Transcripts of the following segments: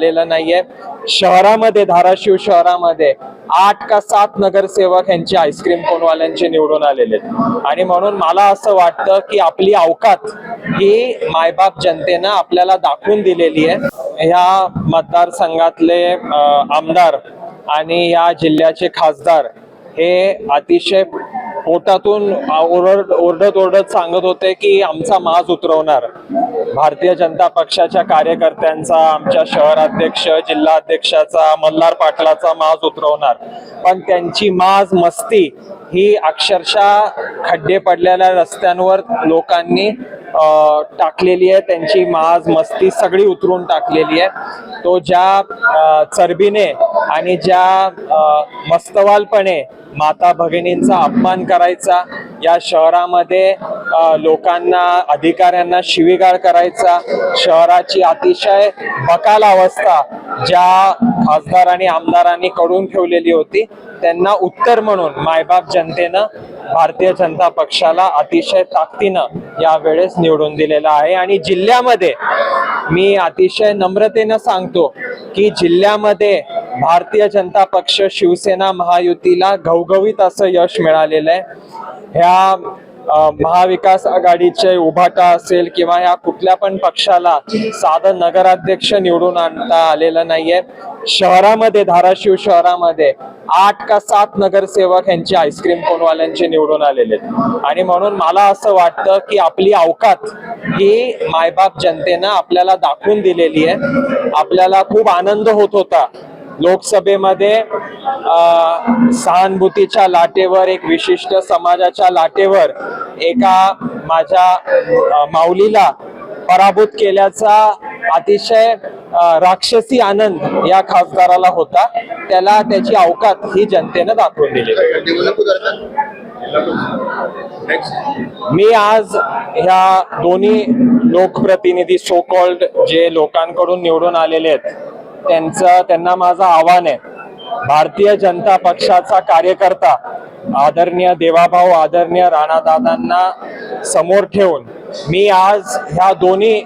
आलेलं नाहीये. शहरामध्ये, धाराशिव शहरामध्ये 8 का 7 नगरसेवक यांचे आईस्क्रीम कोनवाल्यांचे निवडून आलेले आहेत. आणि म्हणून मला असं वाटतं की आपली अवकात ही मायबाप जनतेनं आपल्याला दाखवून दिलेली आहे. ह्या मतदारसंघातले आमदार आणि या जिल्ह्याचे खासदार हे अतिशय पोटातून ओरडत सांगत होते की आमचा माज उतरवणार. भारतीय जनता पक्षाच्या कार्यकर्त्यांचा, आमच्या शहराध्यक्ष, जिल्हाध्यक्षाचा, मल्हार पाटलाचा माज उतरवणार. पण त्यांची माज मस्ती ही अक्षरशः खड्डे पडलेल्या रस्त्यांवर लोकांनी टाकलेली आहे. त्यांची माज मस्ती सगळी उतरून टाकलेली आहे. तो ज्या चरबीने आणि ज्या मस्तवालपणे माता भगिनींचा अपमान करायचा, या शहरामध्ये लोकांना, अधिकाऱ्यांना शिवीगाळ करायचा, शहराची अतिशय बकाल अवस्था ज्या खासदार आणि आमदारांनी करून ठेवलेली होती, त्यांना उत्तर म्हणून मायबाप जनतेनं भारतीय जनता पक्षाला अतिशय ताकदीनं यावेळेस निवडून दिलेला आहे. आणि जिल्ह्यामध्ये मी अतिशय नम्रतेनं सांगतो की जिल्ह्यामध्ये भारतीय जनता पक्ष, शिवसेना महायुतीला घवघवीत असं यश मिळालेलं आहे. ह्या महाविकास आघाडीचे उभाटा असेल किंवा ह्या कुठल्या पण पक्षाला साधं नगराध्यक्ष निवडून आणता आलेलं नाहीये. शहरामध्ये, धाराशिव शहरामध्ये 8 का 7 नगरसेवक यांचे आईस्क्रीम कोनवाल्यांचे निवडून आलेले आहेत. आणि म्हणून मला असं वाटतं की आपली अवकात ही मायबाप जनतेनं आपल्याला दाखवून दिलेली आहे. आपल्याला खूप आनंद होत होता लोकसभेमध्ये सहानुभूतीच्या लाटेवर, एक विशिष्ट समाजाच्या लाटेवर एका माझ्या माऊलीला पराभूत केल्याचा अतिशय राक्षसी आनंद या खासदाराला होता. त्याला त्याची अवकात ही जनतेनं दाखवून दिली. मी आज ह्या दोन्ही लोकप्रतिनिधी, सो कॉल्ड जे लोकांकडून निवडून आलेले आहेत, त्यांना माझं आव्हान आहे. भारतीय जनता पक्षाचा कार्यकर्ता आदरणीय देवाभाऊ, आदरणीय राणादादांना समोर ठेवून मी आज ह्या दोन्ही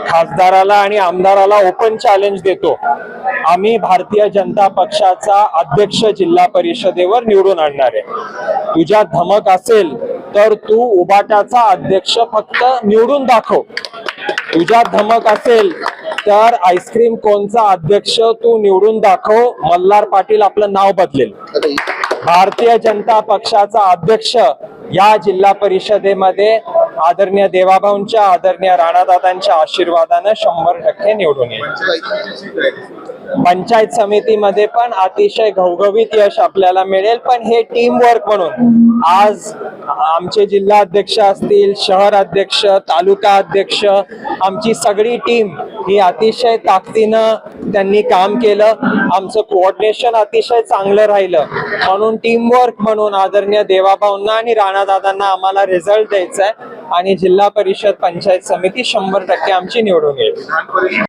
खासदाराला आणि आमदाराला ओपन चॅलेंज देतो. आम्ही भारतीय जनता पक्षाचा अध्यक्ष जिल्हा परिषदेवर निवडून आणणार आहे. तुझ्या धमक असेल तर तू उबाटाचा अध्यक्ष फक्त निवडून दाखव. तुझ्या धमक असेल तर आईस्क्रीम कोनचा अध्यक्ष तू निवडून दाखव. मल्हार पाटील आपलं नाव बदलेल. भारतीय जनता पक्षाचा अध्यक्ष या जिल्हा परिषदेमध्ये आदरणीय देवाभाऊंच्या, आदरणीय राणादादांच्या आशीर्वादाने 100% निवडून येईल. पंचायत समितीमध्ये पण अतिशय घवघवीत यश आपल्याला मिळेल. पण हे टीम वर्क म्हणून आज आमचे जिल्हा अध्यक्ष असतील, शहर अध्यक्ष, तालुका अध्यक्ष, आमची सगळी टीम ही अतिशय ताकदीनं त्यांनी काम केलं. आमचं कोऑर्डिनेशन अतिशय चांगलं राहिलं. म्हणून टीम वर्क म्हणून आदरणीय देवाभाऊंना आणि राणादादांना आम्हाला रिझल्ट द्यायचा आहे आणि जिल्हा परिषद, पंचायत समिती 100% आमची निवडून येईल.